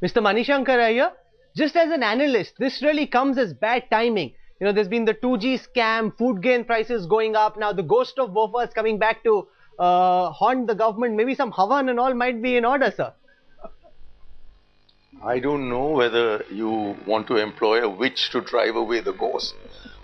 Mr. Manishankar Iyer, just as an analyst, this really comes as bad timing. You know, there's been the 2G scam, food grain prices going up. Now the ghost of Bofors coming back to haunt the government. Maybe some Havan and all might be in order, sir. I don't know whether you want to employ a witch to drive away the ghost.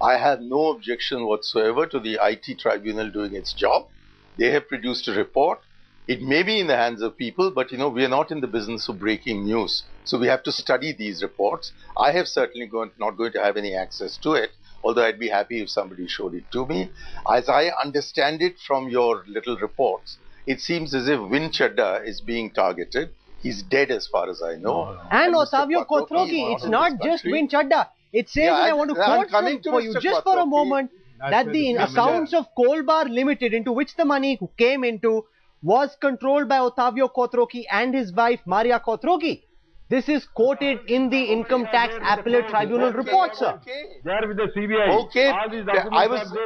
I have no objection whatsoever to the I-T Tribunal doing its job. They have produced a report. It may be in the hands of people, but you know, we are not in the business of breaking news. So we have to study these reports. I have certainly not going to have any access to it, although I'd be happy if somebody showed it to me. As I understand it from your little reports, it seems as if Chadha is being targeted. He's dead as far as I know. And Ottavio Quattrocchi, it's not just Chadha. It says, and I want to quote for you just for a moment, that the accounts of Coal Bar Limited, into which the money came into, was controlled by Ottavio Quattrocchi and his wife Maria Quattrocchi. This is quoted in the Income Tax Appellate Tribunal report, sir. There with the CBI. Okay,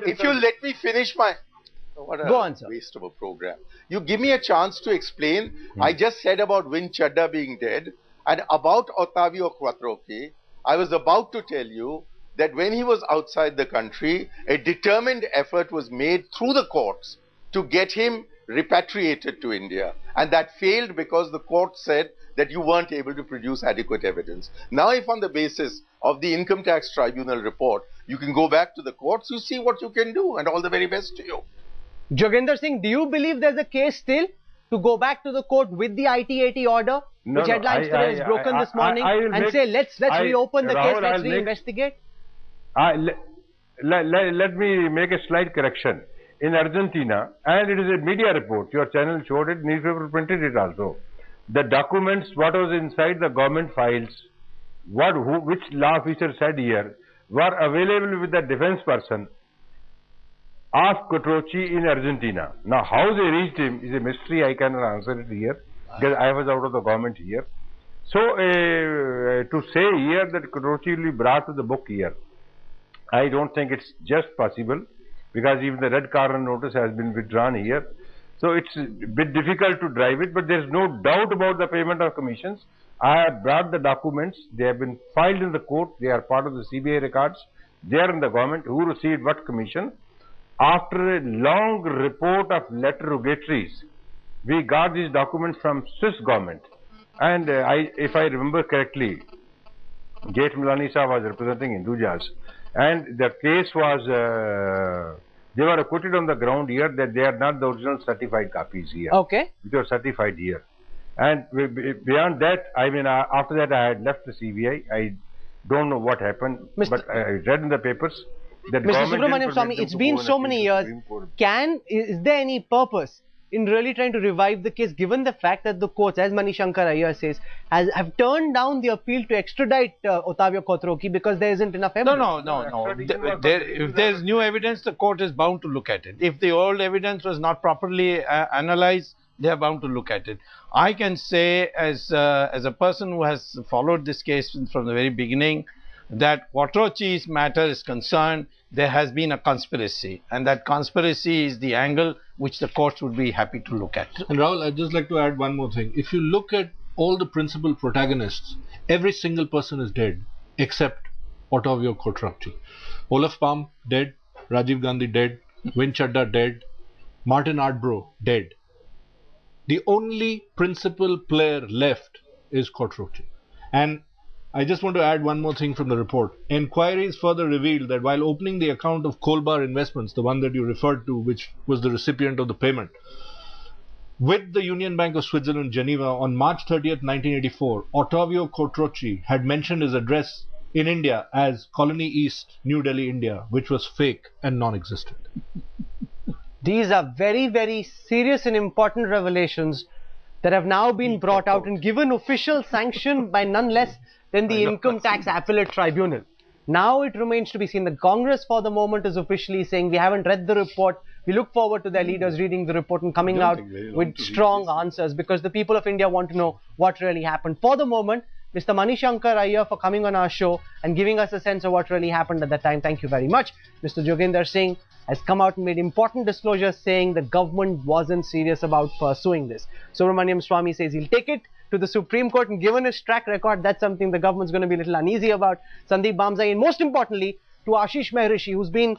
if you let me finish my... What a Go on, sir. Waste of a program. You give me a chance to explain. I just said about Chadha being dead, and about Ottavio Quattrocchi, I was about to tell you that when he was outside the country, a determined effort was made through the courts to get him repatriated to India, and that failed because the court said that you weren't able to produce adequate evidence. Now, if on the basis of the Income Tax Tribunal report, you can go back to the courts, you see what you can do, and all the very best to you. Joginder Singh, do you believe there's a case still to go back to the court with the IT-80 order, which headlines today is broken this morning, and say let's reopen the case, let's reinvestigate? Let me make a slight correction. In Argentina, and it is a media report, your channel showed it, newspaper printed it also. The documents, what was inside the government files, which law officer said here, were available with the defense person of Quattrocchi in Argentina. Now, how they reached him is a mystery. I cannot answer it here because I was out of the government here. So, to say here that Quattrocchi will be brought to the book here, I don't think it's just possible, because even the red corner notice has been withdrawn here. So, it's a bit difficult to drive it, but there is no doubt about the payment of commissions. I have brought the documents. They have been filed in the court. They are part of the CBI records. They are in the government. Who received what commission? After a long report of letter rogatories, we got these documents from Swiss government. And if I remember correctly, Gate Milani Saab was representing Hindujas. And the case was, they were acquitted on the ground here that they are not the original certified copies here. Okay. Which are certified here. And beyond that, I mean, after that I had left the CBI. I don't know what happened, but I read in the papers. Mr. Subramaniam Swamy, it's been so many years. Is there any purpose in really trying to revive the case, given the fact that the courts, as Manishankar Iyer says, have turned down the appeal to extradite Ottavio Quattrocchi because there isn't enough evidence? No. If there's new evidence, the court is bound to look at it. If the old evidence was not properly analyzed, they are bound to look at it. I can say, as a person who has followed this case from the very beginning, that Quattrocchi's matter is concerned, there has been a conspiracy, and that conspiracy is the angle which the courts would be happy to look at. And Rahul, I'd just like to add one more thing. If you look at all the principal protagonists, every single person is dead except Ottavio Quattrocchi. Olaf Palme dead, Rajiv Gandhi dead, Chadha dead, Martin Ardbro dead. The only principal player left is Quattrocchi. And I just want to add one more thing from the report. Inquiries further revealed that while opening the account of Coal Bar Investments, the one that you referred to, which was the recipient of the payment, with the Union Bank of Switzerland, Geneva, on March 30th, 1984, Ottavio Quattrocchi had mentioned his address in India as Colony East, New Delhi, India, which was fake and non-existent. These are very, very serious and important revelations that have now been brought out and given official sanction by none less than the Income Tax Appellate Tribunal. Now it remains to be seen. The Congress for the moment is officially saying we haven't read the report. We look forward to their leaders reading the report and coming out with strong answers, because the people of India want to know what really happened. For the moment, Mr. Manishankar Iyer for coming on our show and giving us a sense of what really happened at that time. Thank you very much. Mr. Joginder Singh has come out and made important disclosures saying the government wasn't serious about pursuing this. Subramaniam Swamy says he'll take it to the Supreme Court, and given his track record, that's something the government's going to be a little uneasy about. Sandeep Bamzai, and most importantly, to Ashish Mehrishi, who's been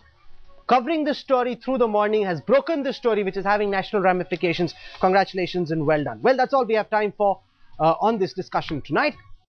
covering this story through the morning, has broken this story, which is having national ramifications. Congratulations and well done. Well, that's all we have time for on this discussion tonight.